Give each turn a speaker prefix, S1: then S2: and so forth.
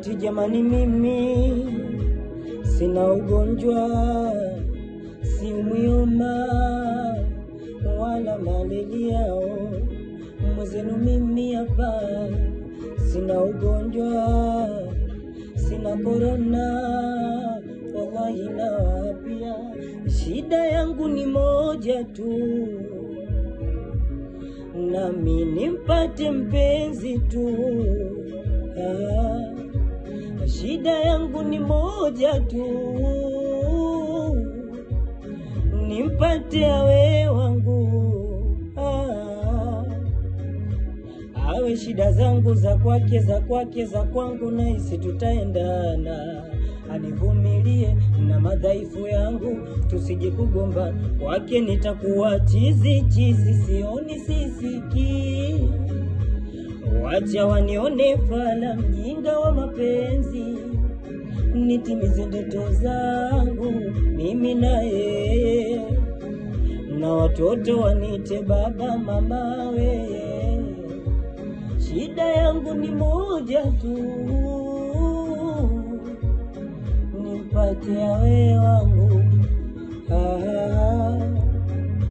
S1: eti jamani mimi sina ugonjwa, si umwioma wala malaria. Mwezenu mimi hapa sina ugonjwa, sina corona, wallahi na wapia. Shida yangu ni moja tu, nami nimpate mpenzi tu. Shida yangu ni moja tu, nimpate awe wangu. Awe shida zangu za kwake, za kwake za kwangu, na isi tutaendana. Anivumilie na madhaifu yangu, tusije kugomba. Kwake nitakuwa chizi, sioni sisiki. Wacha wanione fala, mjinga wa mapenzi. Nitimize ndoto zangu mimi na yeye, na watoto wanite baba mama weye. Shida yangu ni moja tu, nimpate awe wangu.